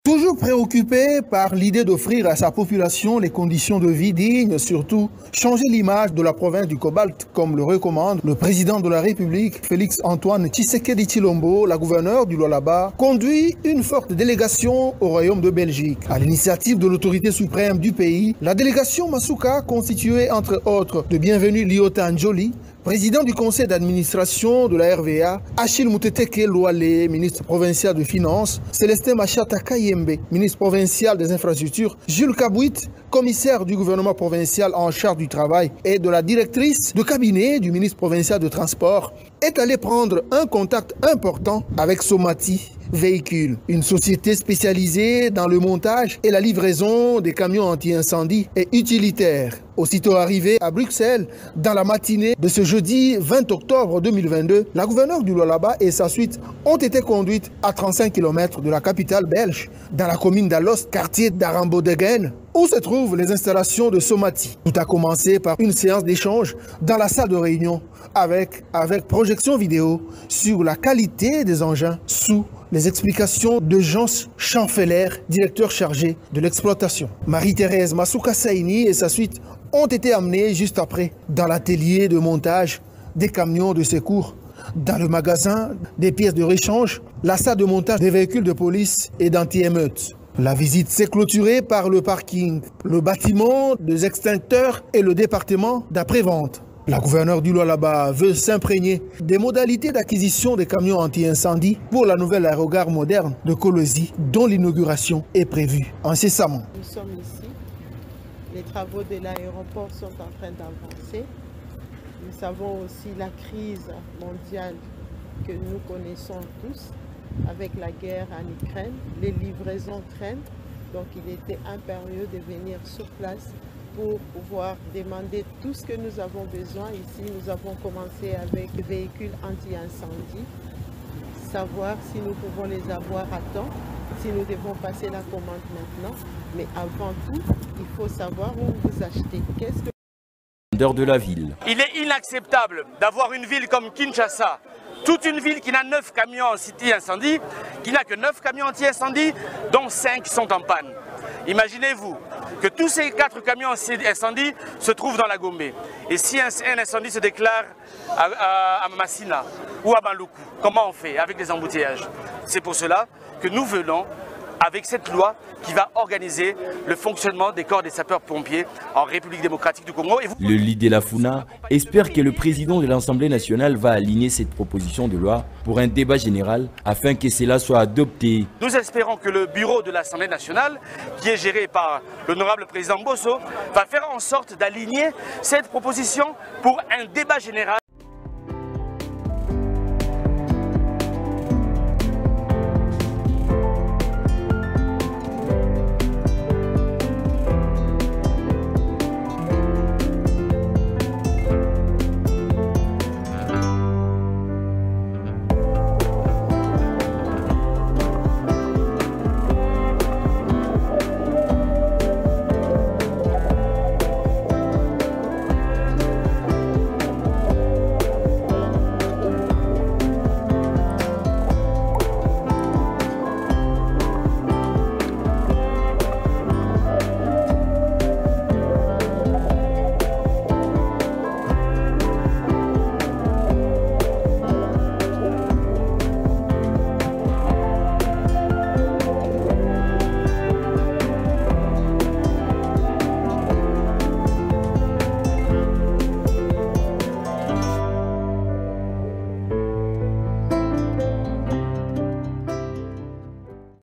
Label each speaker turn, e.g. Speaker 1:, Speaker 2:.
Speaker 1: Toujours préoccupé par l'idée d'offrir à sa population les conditions de vie dignes, surtout changer l'image de la province du Cobalt, comme le recommande le président de la République, Félix-Antoine Tshisekedi Tshilombo, la gouverneure du Lualaba, conduit une forte délégation au Royaume de Belgique. À l'initiative de l'autorité suprême du pays, la délégation Masuka, constituée entre autres de Bienvenu Liota Njoli, président du conseil d'administration de la RVA, Achille Mouteteke Louale, ministre provincial de Finances, Célestin Machata Kayembe, ministre provincial des Infrastructures, Jules Kabouit, commissaire du gouvernement provincial en charge du travail et de la directrice de cabinet du ministre provincial de Transport, est allé prendre un contact important avec Somati Véhicule, une société spécialisée dans le montage et la livraison des camions anti-incendie et utilitaires. Aussitôt arrivé à Bruxelles, dans la matinée de ce jeudi 20 octobre 2022, la gouverneure du Lualaba et sa suite ont été conduites à 35 km de la capitale belge, dans la commune d'Alost, quartier d'Arambo-Degen, où se trouvent les installations de Somati. Tout a commencé par une séance d'échange dans la salle de réunion avec projection vidéo sur la qualité des engins sous les explications de Jean Chanfeller, directeur chargé de l'exploitation. Marie-Thérèse Masuka Saini et sa suite ont été amenés juste après dans l'atelier de montage des camions de secours, dans le magasin des pièces de réchange, la salle de montage des véhicules de police et d'anti-émeutes. La visite s'est clôturée par le parking, le bâtiment des extincteurs et le département d'après-vente. La gouverneure du Lualaba veut s'imprégner des modalités d'acquisition des camions anti-incendie pour la nouvelle aérogare moderne de Kolosi, dont l'inauguration est prévue incessamment.
Speaker 2: Nous sommes ici. Les travaux de l'aéroport sont en train d'avancer. Nous savons aussi la crise mondiale que nous connaissons tous avec la guerre en Ukraine. Les livraisons traînent, donc il était impérieux de venir sur place pour pouvoir demander tout ce que nous avons besoin. Ici, nous avons commencé avec des véhicules anti-incendie, savoir si nous pouvons les avoir à temps, si nous devons passer la commande maintenant. Mais avant tout, il faut savoir où vous achetez. Qu'est-ce que...
Speaker 3: de la ville.
Speaker 4: Il est inacceptable d'avoir une ville comme Kinshasa, toute une ville qui n'a 9 camions anti-incendie, qui n'a que 9 camions anti-incendie, dont 5 sont en panne. Imaginez-vous que tous ces 4 camions anti-incendie se trouvent dans la Gombe. Et si un incendie se déclare à Massina ou à Baloukou, comment on fait avec les embouteillages? C'est pour cela que nous venons avec cette loi qui va organiser le fonctionnement des corps des sapeurs-pompiers en République démocratique du Congo.
Speaker 3: Le leader de la FUNA espère que le président de l'Assemblée nationale va aligner cette proposition de loi pour un débat général afin que cela soit adopté.
Speaker 4: Nous espérons que le bureau de l'Assemblée nationale, qui est géré par l'honorable président Bosso, va faire en sorte d'aligner cette proposition pour un débat général.